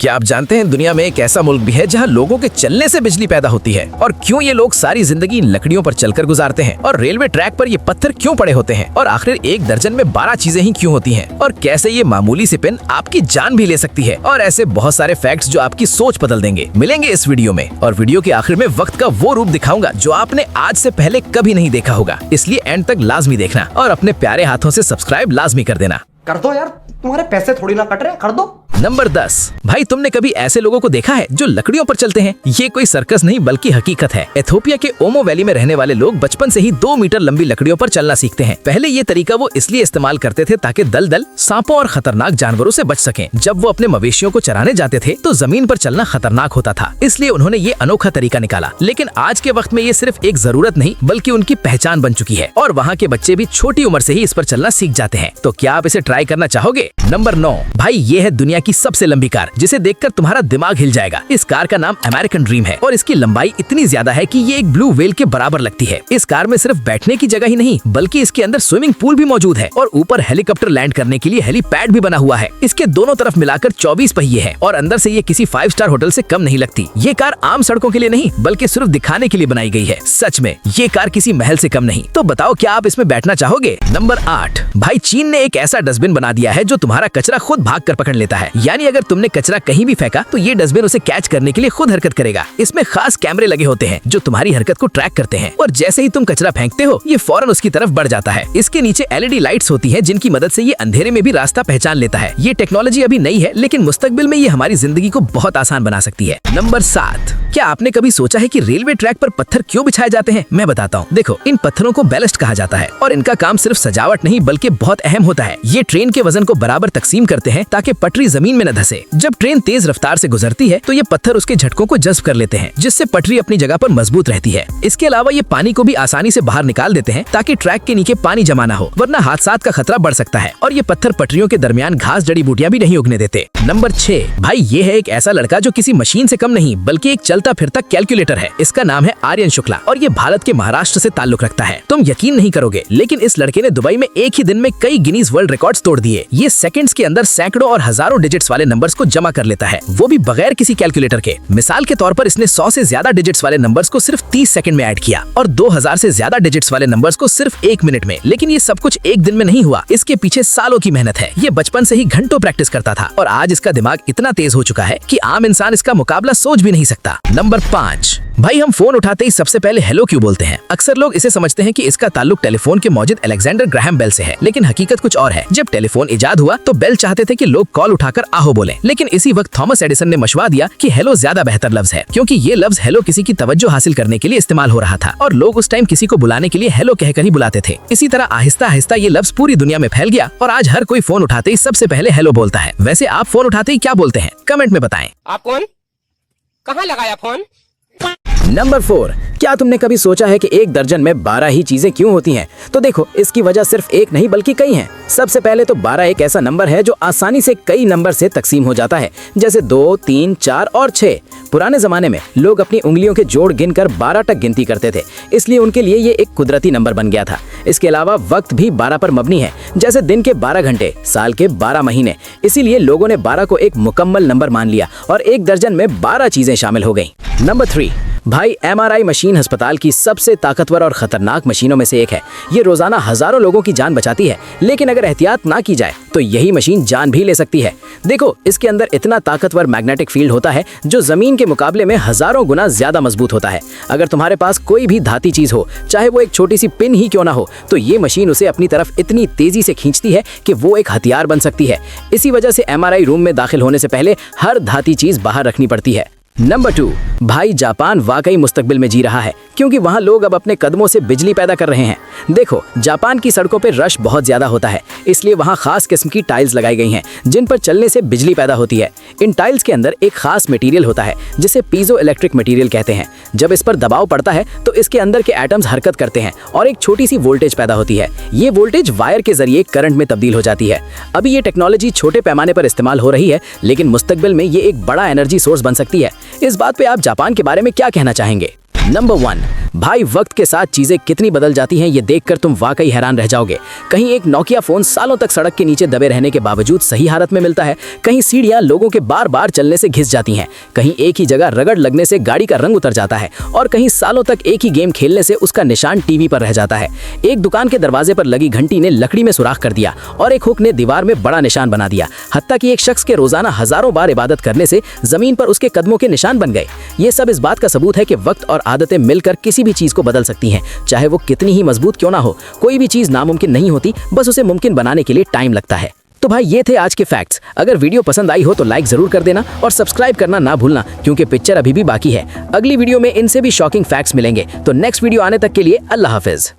क्या आप जानते हैं दुनिया में एक ऐसा मुल्क भी है जहां लोगों के चलने से बिजली पैदा होती है? और क्यों ये लोग सारी जिंदगी लकड़ियों पर चलकर गुजारते हैं? और रेलवे ट्रैक पर ये पत्थर क्यों पड़े होते हैं? और आखिर एक दर्जन में 12 चीजें ही क्यों होती हैं? और कैसे ये मामूली सी पेन आपकी जान भी ले सकती है? और ऐसे बहुत सारे फैक्ट्स जो आपकी सोच बदल देंगे मिलेंगे इस वीडियो में। और वीडियो के आखिर में वक्त का वो रूप दिखाऊंगा जो आपने आज से पहले कभी नहीं देखा होगा, इसलिए एंड तक लाजमी देखना और अपने प्यारे हाथों से सब्सक्राइब लाजमी कर देना। कर दो यार, तुम्हारे पैसे थोड़ी ना कट रहे, कर दो। नंबर 10। भाई तुमने कभी ऐसे लोगों को देखा है जो लकड़ियों पर चलते हैं? ये कोई सर्कस नहीं बल्कि हकीकत है। एथियोपिया के ओमो वैली में रहने वाले लोग बचपन से ही 2 मीटर लंबी लकड़ियों पर चलना सीखते हैं। पहले ये तरीका वो इसलिए इस्तेमाल करते थे ताकि दलदल, सांपों और खतरनाक जानवरों से बच सकें। जब वो अपने मवेशियों को चराने जाते थे तो जमीन पर चलना खतरनाक होता था, इसलिए उन्होंने ये अनोखा तरीका निकाला। लेकिन आज के वक्त में ये सिर्फ एक जरूरत नहीं बल्कि उनकी पहचान बन चुकी है और वहाँ के बच्चे भी छोटी उम्र से ही इस पर चलना सीख जाते हैं। तो क्या आप इसे ट्राई करना चाहोगे? नंबर 9। भाई ये है दुनिया की सबसे लंबी कार जिसे देखकर तुम्हारा दिमाग हिल जाएगा। इस कार का नाम अमेरिकन ड्रीम है और इसकी लंबाई इतनी ज्यादा है कि ये एक ब्लू व्हेल के बराबर लगती है। इस कार में सिर्फ बैठने की जगह ही नहीं बल्कि इसके अंदर स्विमिंग पूल भी मौजूद है और ऊपर हेलीकॉप्टर लैंड करने के लिए हेलीपैड भी बना हुआ है। इसके दोनों तरफ मिलाकर 24 पहिए हैं और अंदर से ये किसी 5 स्टार होटल से कम नहीं लगती। ये कार आम सड़कों के लिए नहीं बल्कि सिर्फ दिखाने के लिए बनाई गई है। सच में ये कार किसी महल से कम नहीं। तो बताओ क्या आप इसमें बैठना चाहोगे? नंबर 8। भाई चीन ने एक ऐसा डस्टबिन बना दिया है जो तुम्हारा कचरा खुद भाग कर पकड़ लेता है। यानी अगर तुमने कचरा कहीं भी फेंका तो ये डस्टबिन उसे कैच करने के लिए खुद हरकत करेगा। इसमें खास कैमरे लगे होते हैं जो तुम्हारी हरकत को ट्रैक करते हैं और जैसे ही तुम कचरा फेंकते हो ये फौरन उसकी तरफ बढ़ जाता है। इसके नीचे LED लाइट्स होती हैं जिनकी मदद से ये अंधेरे में भी रास्ता पहचान लेता है। ये टेक्नोलॉजी अभी नई है लेकिन मुस्तकबिल में ये हमारी जिंदगी को बहुत आसान बना सकती है। नंबर 7। क्या आपने कभी सोचा है कि रेलवे ट्रैक पर पत्थर क्यों बिछाए जाते हैं? मैं बताता हूँ। देखो, इन पत्थरों को बैलेस्ट कहा जाता है और इनका काम सिर्फ सजावट नहीं बल्कि बहुत अहम होता है। ये ट्रेन के वजन को बराबर तकसीम करते हैं ताकि पटरी जमीन में न धंसे। जब ट्रेन तेज रफ्तार से गुजरती है तो ये पत्थर उसके झटकों को जज्ब कर लेते हैं जिससे पटरी अपनी जगह पर मजबूत रहती है। इसके अलावा ये पानी को भी आसानी से बाहर निकाल देते हैं ताकि ट्रैक के नीचे पानी जमा न हो, वरना हादसात का खतरा बढ़ सकता है। और ये पत्थर पटरियों के दरमियान घास, जड़ी बूटियां भी नहीं उगने देते। नंबर 6। भाई ये है एक ऐसा लड़का जो किसी मशीन से कम नहीं बल्कि एक चलता फिरता कैलकुलेटर है। इसका नाम है आर्यन शुक्ला और ये भारत के महाराष्ट्र से ताल्लुक रखता है। तुम यकीन नहीं करोगे लेकिन इस लड़के ने दुबई में एक ही दिन में कई गिनीज वर्ल्ड रिकॉर्ड्स तोड़ दिए। ये सेकंड्स के अंदर सैकड़ों और हजारों डिजिट्स वाले नंबर्स को जमा कर लेता है, वो भी बगैर किसी कैलकुलेटर के। मिसाल के तौर पर इसने 100 से ज्यादा डिजिट्स वाले नंबर्स को सिर्फ 30 सेकंड में ऐड किया और 2000 से ज्यादा डिजिट्स वाले नंबर्स को सिर्फ 1 मिनट में। लेकिन ये सब कुछ एक दिन में नहीं हुआ, इसके पीछे सालों की मेहनत है। ये बचपन से ही घंटों प्रैक्टिस करता था और आज इसका दिमाग इतना तेज हो चुका है कि आम इंसान इसका मुकाबला सोच भी नहीं सकता। नंबर 5। भाई हम फोन उठाते ही सबसे पहले हेलो क्यों बोलते हैं? अक्सर लोग इसे समझते हैं कि इसका ताल्लुक टेलीफोन के मौजूद अलेक्जेंडर ग्राहम बेल से है, लेकिन हकीकत कुछ और है। जब टेलीफोन इजाद हुआ तो बेल चाहते थे कि लोग कॉल उठाकर आहो बोलें, लेकिन इसी वक्त थॉमस एडिसन ने मशवरा दिया कि हेलो ज्यादा बेहतर लफ्ज है क्योंकि ये लफ्ज हेलो किसी की तवज्जो हासिल करने के लिए इस्तेमाल हो रहा था और लोग उस टाइम किसी को बुलाने के लिए हेलो कहकर ही बुलाते थे। इसी तरह आहिस्ता आहिस्ता ये लफ्ज पूरी दुनिया में फैल गया और आज हर कोई फोन उठाते ही सबसे पहले हेलो बोलता है। वैसे आप फोन उठाते ही क्या बोलते हैं? कमेंट में बताएं। आप कौन? कहाँ लगाया फोन? नंबर 4। क्या तुमने कभी सोचा है कि एक दर्जन में 12 ही चीजें क्यों होती हैं? तो देखो, इसकी वजह सिर्फ एक नहीं बल्कि कई हैं। सबसे पहले तो 12 एक ऐसा नंबर है जो आसानी से कई नंबर से तकसीम हो जाता है, जैसे 2, 3, 4 और 6। पुराने जमाने में लोग अपनी उंगलियों के जोड़ गिनकर 12 तक गिनती करते थे, इसलिए उनके लिए ये एक कुदरती नंबर बन गया था। इसके अलावा वक्त भी 12 पर मबनी है, जैसे दिन के 12 घंटे, साल के 12 महीने। इसीलिए लोगों ने 12 को एक मुकम्मल नंबर मान लिया और एक दर्जन में 12 चीजें शामिल हो गयी। नंबर 3। भाई MRI मशीन अस्पताल की सबसे ताकतवर और खतरनाक मशीनों में से एक है। ये रोजाना हजारों लोगों की जान बचाती है, लेकिन अगर एहतियात ना की जाए तो यही मशीन जान भी ले सकती है। देखो, इसके अंदर इतना ताकतवर मैग्नेटिक फील्ड होता है जो जमीन के मुकाबले में हजारों गुना ज्यादा मजबूत होता है। अगर तुम्हारे पास कोई भी धाती चीज हो, चाहे वो एक छोटी सी पिन ही क्यों ना हो, तो ये मशीन उसे अपनी तरफ इतनी तेजी से खींचती है कि वो एक हथियार बन सकती है। इसी वजह से MRI रूम में दाखिल होने से पहले हर धाती चीज बाहर रखनी पड़ती है। नंबर 2। भाई जापान वाकई मुस्तकबिल में जी रहा है क्योंकि वहाँ लोग अब अपने कदमों से बिजली पैदा कर रहे हैं। देखो, जापान की सड़कों पर रश बहुत ज्यादा होता है, इसलिए वहाँ खास किस्म की टाइल्स लगाई गई हैं जिन पर चलने से बिजली पैदा होती है। इन टाइल्स के अंदर एक खास मटेरियल होता है जिसे पीजो इलेक्ट्रिक मटेरियल कहते हैं। जब इस पर दबाव पड़ता है तो इसके अंदर के एटम्स हरकत करते हैं और एक छोटी सी वोल्टेज पैदा होती है। ये वोल्टेज वायर के जरिए करंट में तब्दील हो जाती है। अभी ये टेक्नोलॉजी छोटे पैमाने पर इस्तेमाल हो रही है, लेकिन मुस्तकबिल में ये एक बड़ा एनर्जी सोर्स बन सकती है। इस बात पे आप जापान के बारे में क्या कहना चाहेंगे? नंबर 1। भाई वक्त के साथ चीजें कितनी बदल जाती हैं ये देखकर तुम वाकई हैरान रह जाओगे। कहीं एक नोकिया फोन सालों तक सड़क के नीचे दबे रहने के बावजूद सही हालत में मिलता है, कहीं सीढ़ियां लोगों के बार बार चलने से घिस जाती हैं, कहीं एक ही जगह रगड़ लगने से गाड़ी का रंग उतर जाता है और कहीं सालों तक एक ही गेम खेलने से उसका निशान टीवी पर रह जाता है। एक दुकान के दरवाजे पर लगी घंटी ने लकड़ी में सुराख कर दिया और एक हुक ने दीवार में बड़ा निशान बना दिया। हत्ता कि एक शख्स के रोजाना हजारों बार इबादत करने से जमीन पर उसके कदमों के निशान बन गए। ये सब इस बात का सबूत है कि वक्त और आदतें मिलकर किसी भी चीज को बदल सकती हैं, चाहे वो कितनी ही मजबूत क्यों ना हो। कोई भी चीज नामुमकिन नहीं होती, बस उसे मुमकिन बनाने के लिए टाइम लगता है। तो भाई ये थे आज के फैक्ट्स। अगर वीडियो पसंद आई हो तो लाइक जरूर कर देना और सब्सक्राइब करना ना भूलना, क्योंकि पिक्चर अभी भी बाकी है। अगली वीडियो में इनसे भी शॉकिंग फैक्ट्स मिलेंगे। तो नेक्स्ट वीडियो आने तक के लिए अल्लाह हाफिज।